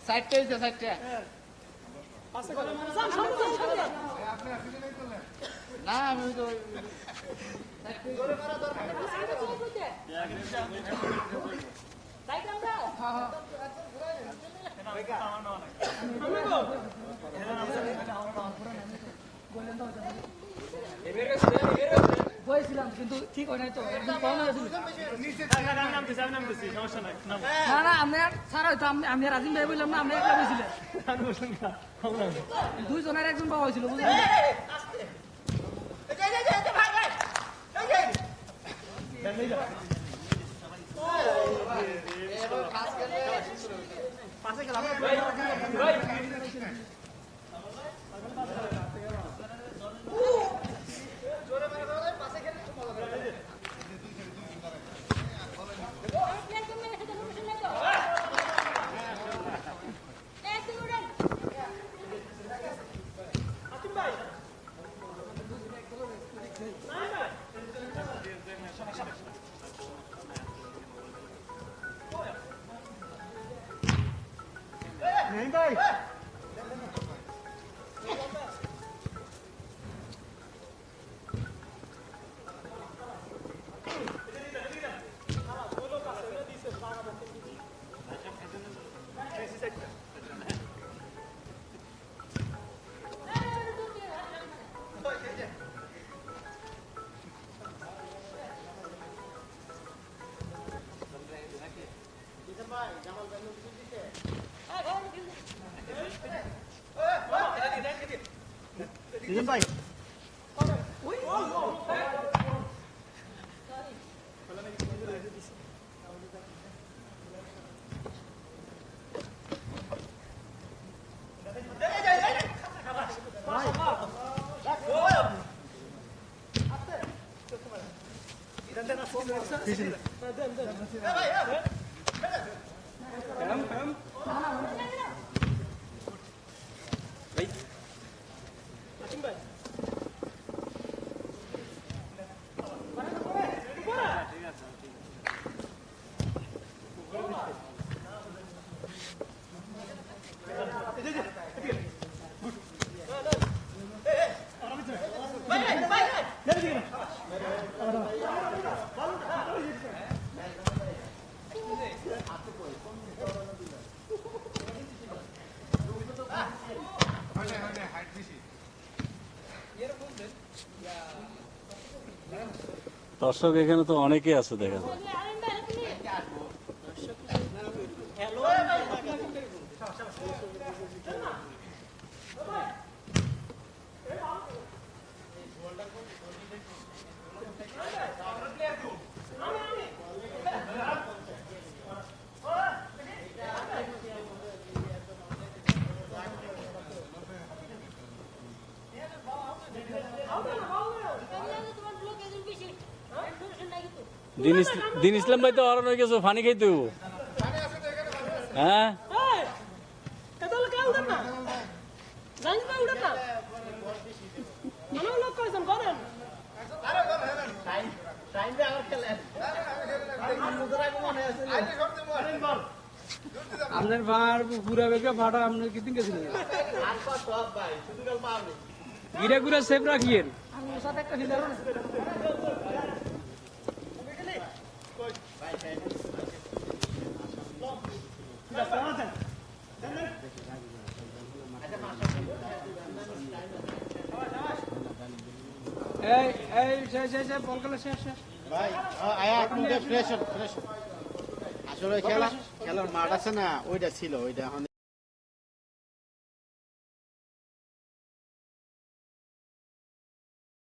সাইডটা হয়েছে সাইডটা না আমি তো বলেছিলাম কিন্তু ঠিক হয় নাই তো না না আমি ছাড়া হয়তো আমি রাজিম ভাই বললাম না আমি একটা বলছিলেন দুইজনের একজন পাওয়া হয়েছিল বুঝলেন नहीं भाई Dizem भाई দর্শক এখানে তো অনেকেই আছে দেখা যায় দিন ইসলাম ভাই তো হারানো হয়ে গেছে ফানি খাইতে হ্যাঁ আপনার ভাড় ঘুরা বেগে ভাড়া আপনার কি দিন গেছিলেন ঘিরে ঘুরে সেফ রাখিয়েন সাথে একটা হিলার আসলে খেলার মাঠ আছে না ওইটা ছিল ওইটা